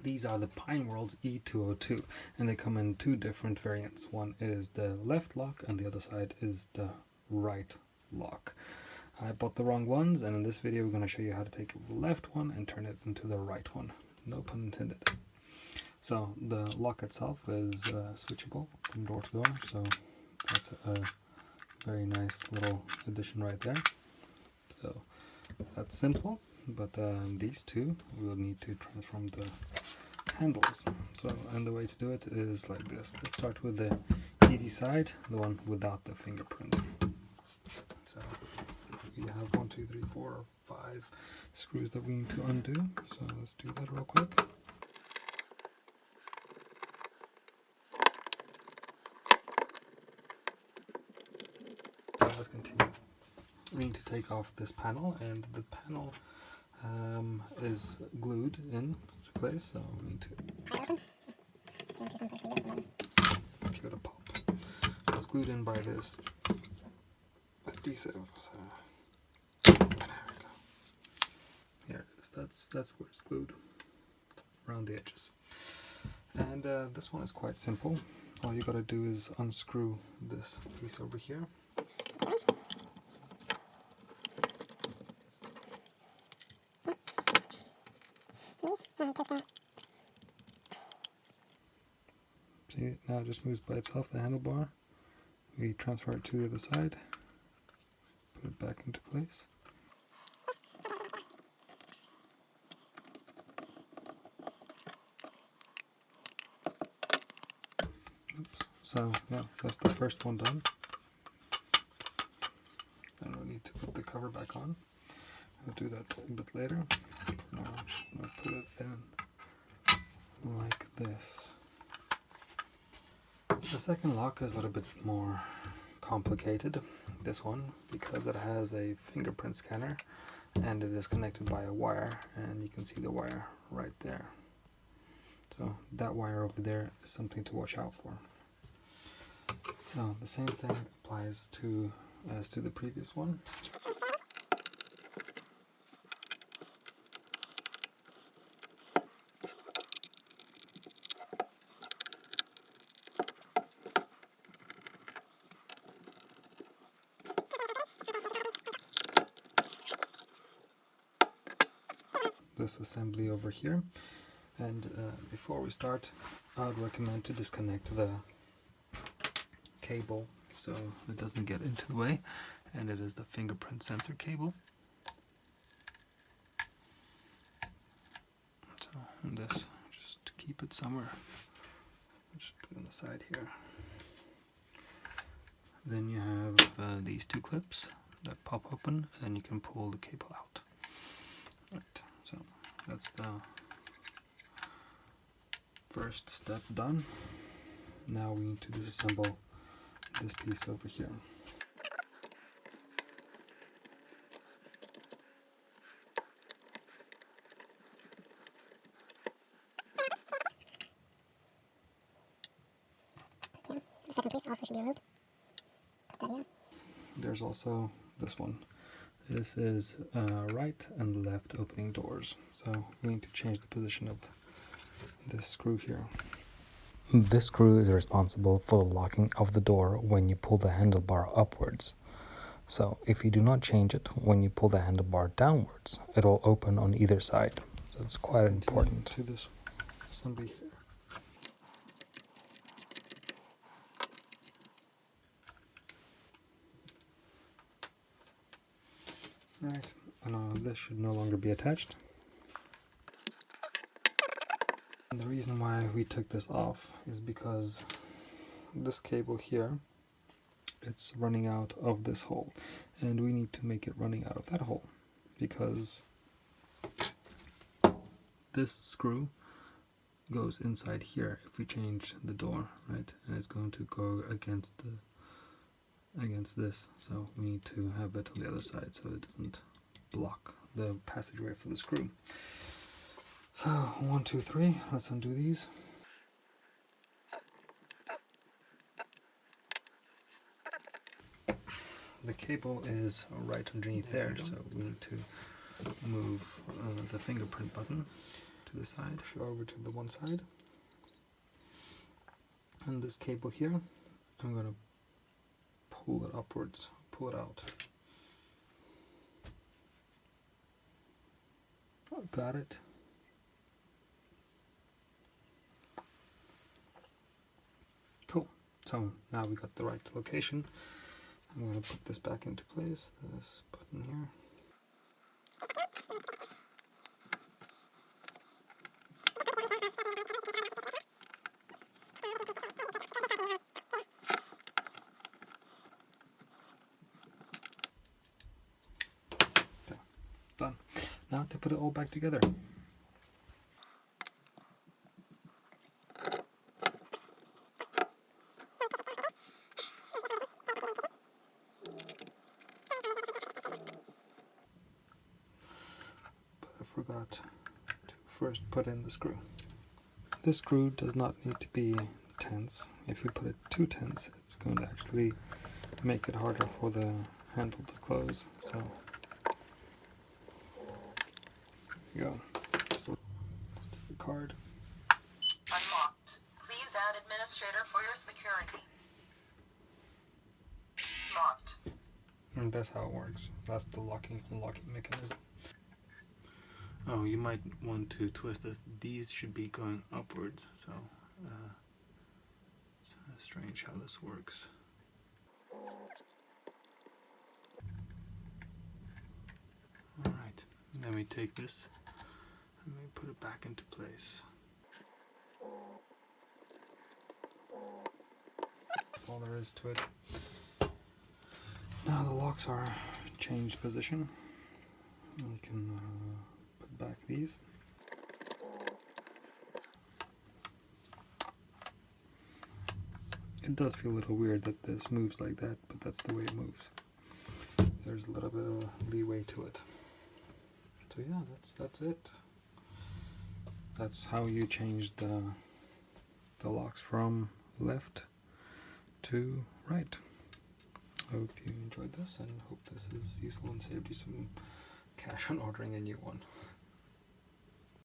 These are the PineWorld e202, and they come in two different variants. One is the left lock and the other side is the right lock. I bought the wrong ones, and in this video we're going to show you how to take the left one and turn it into the right one. No pun intended. So the lock itself is switchable from door to door, so that's a very nice little addition right there. So that's simple, but these two we'll need to transform the handles. So, and the way to do it is like this. Let's start with the easy side, the one without the fingerprint. So we have 1, 2, 3, 4, 5 screws that we need to undo. So let's do that real quick. Let's continue. We need to take off this panel, and the panel is glued in place, so we need to give it a pop. It's glued in by this adhesive. So there we go. Here it is. That's where it's glued around the edges. And this one is quite simple. All you gotta do is unscrew this piece over here. See, now it just moves by itself, the handlebar. We transfer it to the other side, put it back into place. Oops. So yeah, that's the first one done. And we need to put the cover back on. We'll do that a bit later. Now I'll put it in like this. The second lock is a little bit more complicated, this one, because it has a fingerprint scanner and it is connected by a wire, and you can see the wire right there. So that wire over there is something to watch out for. So the same thing applies as to the previous one. This assembly over here, and before we start, I would recommend to disconnect the cable so it doesn't get into the way, and it is the fingerprint sensor cable. So and this, just to keep it somewhere, just put it on the side here. Then you have these two clips that pop open, and then you can pull the cable out. Right. So that's the first step done. Now we need to disassemble this piece over here. The second piece also should be removed. Put that in. There's also this one. This is right and left opening doors, so we need to change the position of this screw here. This screw is responsible for the locking of the door when you pull the handlebar upwards. So if you do not change it when you pull the handlebar downwards, it will open on either side. So it's quite important. To this assembly here. Alright, and this should no longer be attached. And the reason why we took this off is because this cable here, it's running out of this hole, and we need to make it running out of that hole, because this screw goes inside here if we change the door, right? And it's going to go against this, so we need to have it on the other side so it doesn't block the passageway for the screw. So 1, 2, 3, let's undo these. The cable is right underneath there, so we need to move the fingerprint button to to the side, over to the one side. And this cable here, I'm going to pull it upwards, pull it out. Oh, got it. Cool. So now we got the right location. I'm going to put this back into place, this button here. Okay, done. Now to put it all back together. Forgot to first put in the screw. This screw does not need to be tense. If you put it too tense, it's going to actually make it harder for the handle to close. So here you go. Just take the card. Unlocked. Please add administrator for your security. Locked. And that's how it works. That's the locking unlocking mechanism. Oh, you might want to twist this. These should be going upwards, so it's strange how this works. Alright, then we take this and we put it back into place. That's all there is to it. Now the locks are changed position. We can put back these. It does feel a little weird that this moves like that, but that's the way it moves. There's a little bit of leeway to it. So yeah, that's it. That's how you change the locks from left to right. I hope you enjoyed this and hope this is useful and saved you some cash on ordering a new one.